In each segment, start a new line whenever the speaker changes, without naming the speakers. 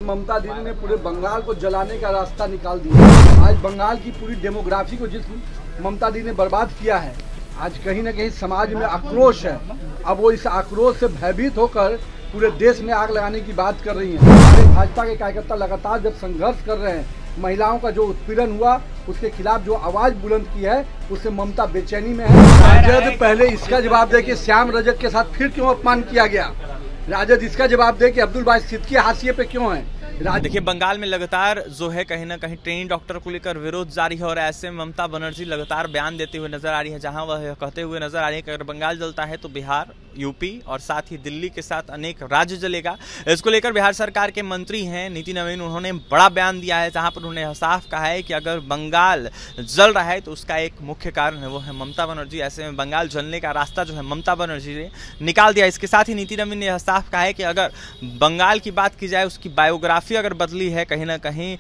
ममता दीदी ने पूरे बंगाल को जलाने का रास्ता निकाल दिया। आज बंगाल की पूरी डेमोग्राफी को जिस ममता दीदी ने बर्बाद किया है, आज कहीं ना कहीं समाज में आक्रोश है। अब वो इस आक्रोश से भयभीत होकर पूरे देश में आग लगाने की बात कर रही हैं। हमारे भाजपा के कार्यकर्ता लगातार जब संघर्ष कर रहे हैं, महिलाओं का जो उत्पीड़न हुआ उसके खिलाफ जो आवाज बुलंद की है, उससे ममता बेचैनी में है। राजद पहले इसका जवाब दे कि श्याम रजक के साथ फिर क्यों अपमान किया गया। राजद इसका जवाब दे कि अब्दुल बासित सिद्दीकी हाशिए पे क्यों है।
देखिए, बंगाल में लगातार जो है कहीं ना कहीं ट्रेनी डॉक्टर को लेकर विरोध जारी है और ऐसे में ममता बनर्जी लगातार बयान देते हुए नजर आ रही है, जहां वह कहते हुए नजर आ रही है कि अगर बंगाल जलता है तो बिहार, यूपी और साथ ही दिल्ली के साथ अनेक राज्य जलेगा। इसको लेकर बिहार सरकार के मंत्री हैं नीति नवीन, उन्होंने बड़ा बयान दिया है, जहां पर उन्होंने साफ कहा है कि अगर बंगाल जल रहा है तो उसका एक मुख्य कारण है, वो है ममता बनर्जी। ऐसे में बंगाल जलने का रास्ता जो है ममता बनर्जी ने निकाल दिया। इसके साथ ही नीति नवीन ने साफ कहा है कि अगर बंगाल की बात की जाए, उसकी बायोग्राफी अगर बदली है, कहीं ना कहीं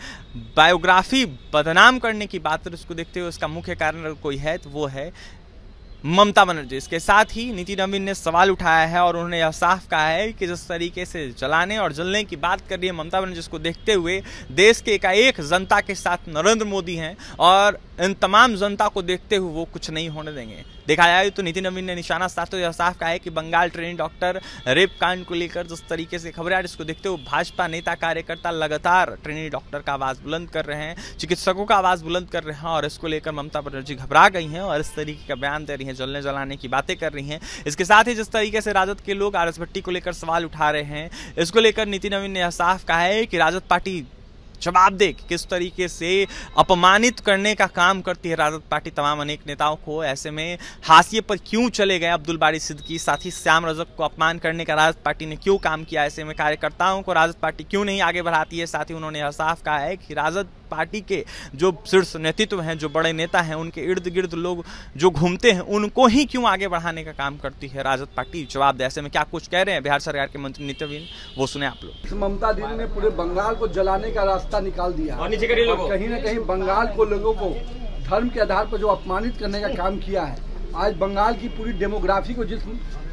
बायोग्राफी बदनाम करने की बात, उसको देखते हुए उसका मुख्य कारण अगर कोई है तो वो है ममता बनर्जी। इसके साथ ही नीति नवीन ने सवाल उठाया है और उन्होंने यह साफ कहा है कि जिस तरीके से जलाने और जलने की बात कर रही है ममता बनर्जी, जिसको देखते हुए देश के एकाएक जनता के साथ नरेंद्र मोदी हैं और इन तमाम जनता को देखते हुए वो कुछ नहीं होने देंगे। देखा जाए तो नीति नवीन ने निशाना साधते हुए साफ कहा है कि बंगाल ट्रेनी डॉक्टर रेप कांड को लेकर जिस तरीके से खबरें आ रही, इसको देखते हुए भाजपा नेता कार्यकर्ता लगातार ट्रेनी डॉक्टर का आवाज बुलंद कर रहे हैं, चिकित्सकों का आवाज बुलंद कर रहे हैं और इसको लेकर ममता बनर्जी घबरा गई हैं और इस तरीके का बयान दे रही हैं, जलने जलाने की बातें कर रही हैं। इसके साथ ही जिस तरीके से राजद के लोग आरएस भट्टी को लेकर सवाल उठा रहे हैं, इसको लेकर नीति नवीन ने यह साफ कहा है कि राजद पार्टी जवाब दे कि किस तरीके से अपमानित करने का काम करती है राजद पार्टी तमाम अनेक नेताओं को। ऐसे में हाशिए पर क्यों चले गए अब्दुल बासित सिद्दीकी, साथ ही श्याम रजक को अपमान करने का राजद पार्टी ने क्यों काम किया, ऐसे में कार्यकर्ताओं को राजद पार्टी क्यों नहीं आगे बढ़ाती है। साथ ही उन्होंने यह साफ कहा है कि राजद पार्टी के जो शीर्ष नेतृत्व हैं, जो बड़े नेता हैं, उनके इर्द गिर्द लोग जो घूमते हैं, उनको ही क्यों आगे बढ़ाने का काम करती है राजद पार्टी। जवाब दे। ऐसे में क्या कुछ कह रहे हैं बिहार सरकार के मंत्री नीति नवीन, वो सुने आप लोग।
ममता दीदी ने पूरे बंगाल को जलाने का रास्ता निकाल दिया और कहीं ना कहीं बंगाल को लोगों को धर्म के आधार पर जो अपमानित करने का काम किया है, आज बंगाल की पूरी डेमोग्राफी को जिस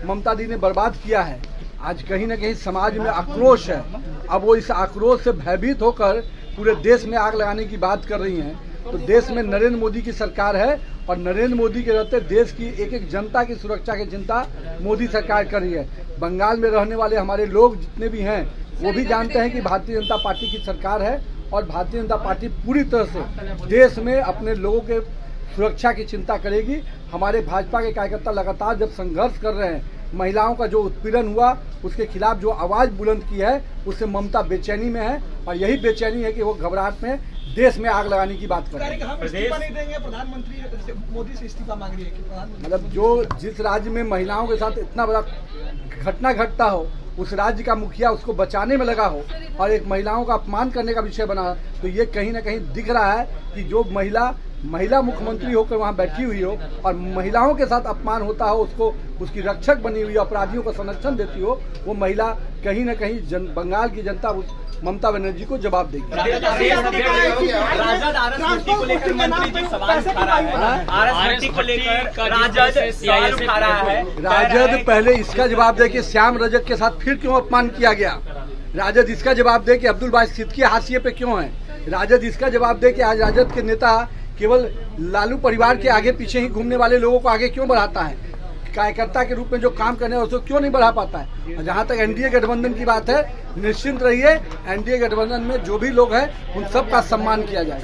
ममता दीदी ने बर्बाद किया है, आज कहीं ना कहीं समाज में आक्रोश है। अब वो इस आक्रोश से भयभीत होकर पूरे देश में आग लगाने की बात कर रही हैं। तो देश में नरेंद्र मोदी की सरकार है और नरेंद्र मोदी के रहते देश की एक एक जनता की सुरक्षा की चिंता मोदी सरकार कर रही है। बंगाल में रहने वाले हमारे लोग जितने भी हैं, वो भी जानते हैं कि भारतीय जनता पार्टी की सरकार है और भारतीय जनता पार्टी पूरी तरह से देश में अपने लोगों के सुरक्षा की चिंता करेगी। हमारे भाजपा के कार्यकर्ता लगातार जब संघर्ष कर रहे हैं, महिलाओं का जो उत्पीड़न हुआ उसके खिलाफ जो आवाज बुलंद की है, उससे ममता बेचैनी में है और यही बेचैनी है कि वो घबराहट में देश में आग लगाने की बात कर रहे हैं।
इस्तीफा नहीं देंगे, प्रधानमंत्री मोदी से इस्तीफा मांग रही है।
मतलब जो जिस राज्य में महिलाओं के साथ इतना बड़ा घटना घटता हो, उस राज्य का मुखिया उसको बचाने में लगा हो और एक महिलाओं का अपमान करने का विषय बना, तो ये कहीं ना कहीं दिख रहा है कि जो महिला मुख्यमंत्री होकर वहां बैठी हुई हो और महिलाओं के साथ अपमान होता हो, उसको उसकी रक्षक बनी हुई अपराधियों को संरक्षण देती हो, वो महिला कहीं ना कहीं बंगाल की जनता उस ममता बनर्जी को जवाब देगी। राजद पहले इसका जवाब दे कि श्याम रजक के साथ फिर क्यों अपमान किया गया। राजद इसका जवाब दे कि अब्दुल बासित सिद्दीकी हाशिए पे क्यों है। राजद इसका जवाब दे कि आज राजद के नेता केवल लालू परिवार के आगे पीछे ही घूमने वाले लोगों को आगे क्यों बढ़ाता है, कार्यकर्ता के रूप में जो काम करने हैं उसको क्यों नहीं बढ़ा पाता है। और जहां तक एनडीए गठबंधन की बात है, निश्चिंत रहिए, एनडीए गठबंधन में जो भी लोग हैं उन सब का सम्मान किया जाए।